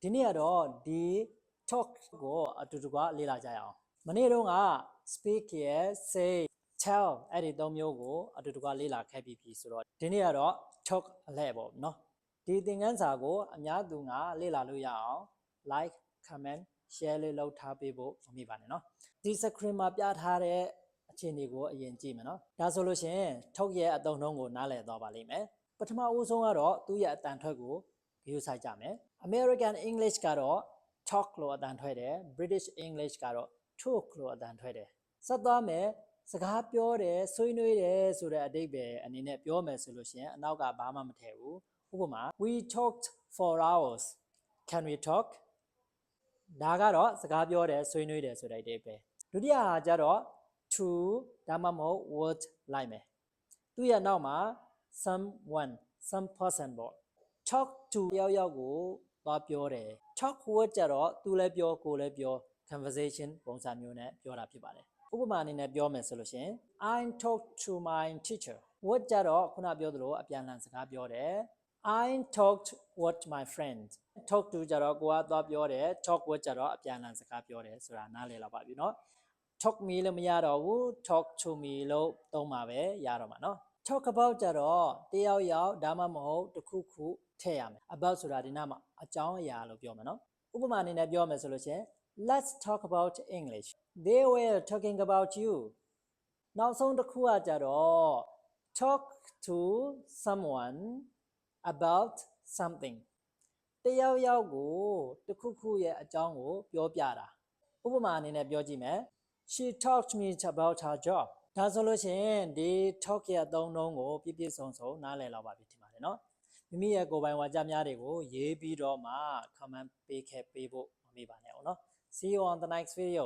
ဒီနေ့ကတော့ဒီ talk ကိုအတူတူကလေ့လာကြရအောင်မနေ့တုန်းက speak ရယ် say tell အဲ့ဒီသုံးမျိုးကိုအတူတူကလေ့လာခဲ့ပြီးပြီဆိုတော့ဒီနေ့ကတော့ talk အလှည့်ပေါ့နော်ဒီသင်ခန်းစာကိုအများသူကလေ့လာလို့ရအောင် like comment share လေးလုပ်ထားပေးဖို့မမေ့ပါနဲ့နော်ဒီ screen မှာပြထားတဲ့အခြေအနေကိုအရင်ကြည့်မယ်နော်ဒါဆိုလို့ရှိရင် talk ရဲ့အသုံးနှုန်းကိုနားလည်သွားပါလိမ့်မယ်ပထမအဦးဆုံးကတော့သူ့ရဲ့အတန်ထွက်ကိုဂရုစိုက်ကြမယ် American English ကတော့ talk လို့အတန်ထွက်တယ် British English ကတော့ talk လို့အတန်ထွက်တယ်ဆက်သွားမယ်စကားပြောတယ်ဆွေးနွေးတယ်ဆိုတဲ့အဓိပ္ပာယ်အနေနဲ့ပြောမယ်ဆိုလို့ရှိရင်အနောက်ကဘာမှမထည့်ဘူးဥပမာ we talked for hours can we talk ဒါကတော့စကားပြောတယ်ဆွေးနွေးတယ်ဆိုတဲ့အဓိပ္ပာယ်ဒုတိယဟာကျတော့ to ဒါမှမဟုတ် word လိုက်မယ်သူ့ရဲ့နောက်မှာ someone some person ပေါ့ talk to တယောက်ယောက်ကိုသွားပြောတယ် talk word ကျတော့သူလည်းပြောကိုလည်းပြော conversation ပုံစံမျိုးနဲ့ပြောတာဖြစ်ပါတယ်ဥပမာအနေနဲ့ပြောမယ်ဆိုလို့ရှိရင် I talk to my teacher word ကျတော့ခုနပြောသလိုအပြန်အလှန်စကားပြောတယ် I talked with my friend talk to ကျတော့ကိုကသွားပြောတယ် talk word ကျတော့အပြန်အလှန်စကားပြောတယ်ဆိုတာနားလည်လောက်ပါပြီเนาะ talk me လို့မရတော့ဘူး talk to me လို့သုံးပါပဲရတော့မှာเนาะ talk about ကျတော့တယောက်ယောက်ဒါမှမဟုတ်တစ်ခုခုထည့်ရမယ် about ဆိုတာဒီနားမှာအကြောင်းအရာလို့ပြောမှာเนาะဥပမာအနေနဲ့ပြောမယ်ဆိုလို့ရှင် let's talk about English they were talking about you နောက်ဆုံးတစ်ခုကကြတော့ talk to someone about something တယောက်ယောက်ကိုတစ်ခုခုရဲ့အကြောင်းကိုပြောပြတာဥပမာအနေနဲ့ပြောကြည့်မယ် she talked me about her job ဒါဆိုလို့ရှိရင်ဒီ talk ရဲ့အသုံးအနှုန်းကိုပြည့်ပြည့်စုံစုံနားလည်လောက်ပါပြီထင်ပါတယ်เนาะမိမိရဲ့ကိုယ်ပိုင်ဝါကြများတွေကိုရေးပြီးတော့မှ comment ပေးခဲ့ပေးဖို့မမေ့ပါနဲ့အောင်เนาะ see you on the next video